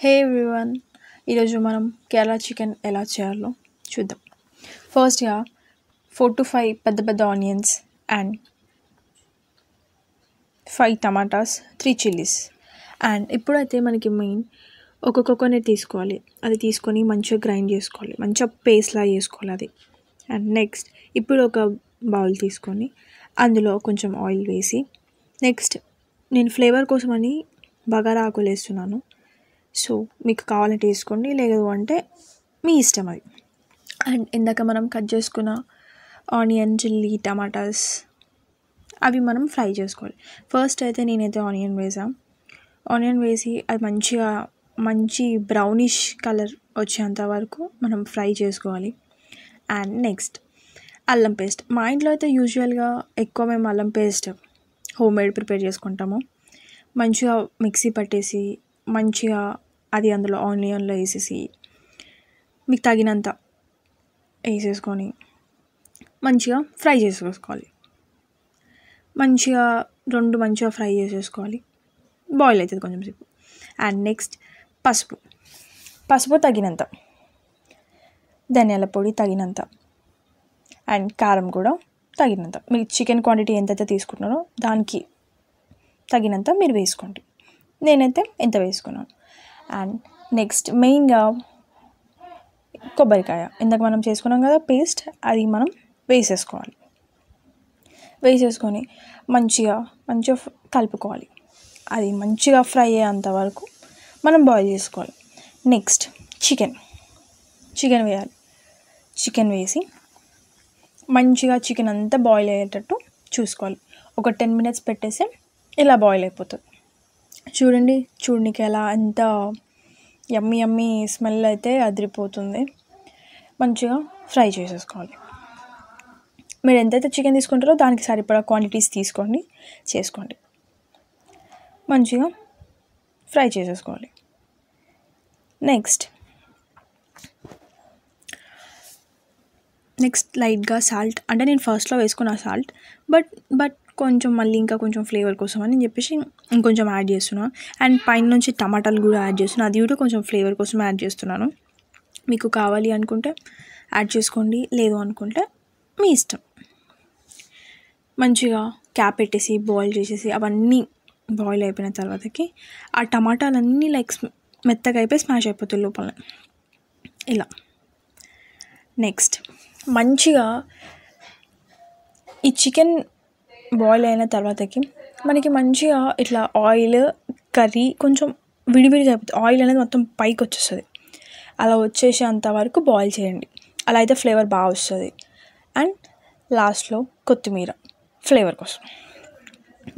హే everyone, ఈరోజు మనం Kerala chicken ఎలా చేయాలో చూద్దాం. ఫస్ట్గా 4 to 5 పెద్ద పెద్ద onions and 5 tomatoes, 3 chillies. And ఇప్పుడైతే మనకి మెయిన్ ఒక కోకోనట్ తీసుకోవాలి. అది తీసుకొని మంచిగా గ్రైండ్ చేసుకోవాలి, మంచిగా పేస్ట్లా చేసుకోవాలి అది. అండ్ నెక్స్ట్ ఇప్పుడు ఒక బౌల్ తీసుకొని అందులో కొంచెం ఆయిల్ వేసి, నెక్స్ట్ నేను ఫ్లేవర్ కోసమని బగారా ఆకులు వేస్తున్నాను. సో మీకు కావాలంటే వేసుకోండి, లేదు అంటే మీ ఇష్టం అది. అండ్ ఇందాక మనం కట్ చేసుకున్న ఆనియన్, చిల్లీ, టమాటాస్ అవి మనం ఫ్రై చేసుకోవాలి. ఫస్ట్ అయితే నేనైతే ఆనియన్ వేసి అది మంచి బ్రౌనిష్ కలర్ వచ్చేంత వరకు మనం ఫ్రై చేసుకోవాలి. అండ్ నెక్స్ట్ అల్లం పేస్ట్. మా ఇంట్లో అయితే యూజువల్గా ఎక్కువ మేము అల్లం పేస్ట్ హోమ్మేడ్ ప్రిపేర్ చేసుకుంటాము. మంచిగా మిక్సీ పట్టేసి మంచిగా అది అందులో ఆనియన్లో వేసేసి మీకు తగినంత వేసేసుకొని మంచిగా ఫ్రై చేసేసుకోవాలి. మంచిగా ఫ్రై చేసేసుకోవాలి. బాయిల్ అవుతుంది కొంచెం సేపు. అండ్ నెక్స్ట్ పసుపు తగినంత, ధనియాల పొడి తగినంత, అండ్ కారం కూడా తగినంత. మీరు చికెన్ క్వాంటిటీ ఎంతైతే తీసుకుంటున్నారో దానికి తగినంత మీరు వేసుకోండి. నేనైతే ఎంత వేసుకున్నాను. అండ్ నెక్స్ట్ మెయిన్గా కొబ్బరికాయ, ఇందాక మనం చేసుకున్నాం కదా పేస్ట్, అది మనం వేసేసుకొని మంచిగా కలుపుకోవాలి. అది మంచిగా ఫ్రై అయ్యేంత వరకు మనం బాయిల్ చేసుకోవాలి. నెక్స్ట్ చికెన్ వేయాలి. చికెన్ వేసి మంచిగా చికెన్ అంతా బాయిల్ అయ్యేటట్టు చూసుకోవాలి. ఒక 10 minutes పెట్టేసి ఇలా బాయిల్ అయిపోతుంది. చూడడానికి ఎలా ఎంత యమ్మీ స్మెల్ అయితే అదిరిపోతుంది. మంచిగా ఫ్రై చేసేసుకోవాలి. మీరు ఎంతైతే చికెన్ తీసుకుంటారో దానికి సరిపడా క్వాంటిటీస్ చేసుకోండి. మంచిగా ఫ్రై చేసేసుకోవాలి. నెక్స్ట్ లైట్గా సాల్ట్, అంటే నేను ఫస్ట్లో వేసుకున్న సాల్ట్, బట్ కొంచెం మళ్ళీ ఇంకా కొంచెం ఫ్లేవర్ కోసం అని చెప్పేసి ఇంకొంచెం యాడ్ చేస్తున్నాను. అండ్ పైన నుంచి టమాటాలు కూడా యాడ్ చేస్తున్నాను. అది కూడా కొంచెం ఫ్లేవర్ కోసం యాడ్ చేస్తున్నాను. మీకు కావాలి అనుకుంటే యాడ్ చేసుకోండి, లేదు అనుకుంటే మీ ఇష్టం. మంచిగా క్యాప్ పెట్టేసి బాయిల్ చేసేసి అవన్నీ బాయిల్ అయిపోయిన తర్వాతకి ఆ టమాటాలన్నీ మెత్తగా అయిపోయి స్మాష్ అయిపోతాయి లోపల ఇలా. నెక్స్ట్ మంచిగా ఈ చికెన్ బాయిల్ అయిన తర్వాతకి మనకి మంచిగా ఇట్లా ఆయిల్ కర్రీ కొంచెం విడివిడిగా అయిపోతుంది. ఆయిల్ అనేది మొత్తం పైకి వచ్చేస్తుంది. అలా వచ్చేసేంత వరకు బాయిల్ చేయండి. అలా అయితే ఫ్లేవర్ బాగా వస్తుంది. అండ్ లాస్ట్లో కొత్తిమీర ఫ్లేవర్ కోసం.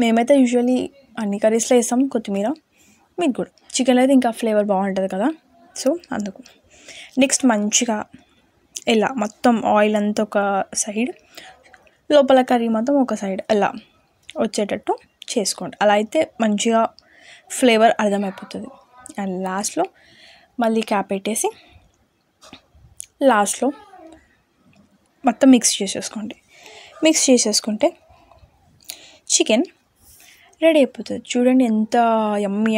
మేమైతే యూజువల్లీ అన్ని కర్రీస్లో వేస్తాం కొత్తిమీర. మీకు కూడా చికెన్లో అయితే ఇంకా ఫ్లేవర్ బాగుంటుంది కదా, సో అందుకు. నెక్స్ట్ మంచిగా ఇలా మొత్తం ఆయిల్ అంతా ఒక సైడ్, లోపల కర్రీ మొత్తం ఒక సైడ్ అలా వచ్చేటట్టు చేసుకోండి. అలా అయితే మంచిగా ఫ్లేవర్ అర్థమైపోతుంది. అండ్ లాస్ట్లో మళ్ళీ క్యాప్ పెట్టేసి లాస్ట్లో మొత్తం మిక్స్ చేసేసుకుంటే చికెన్ రెడీ అయిపోతుంది. చూడండి ఎంత యమ్మీ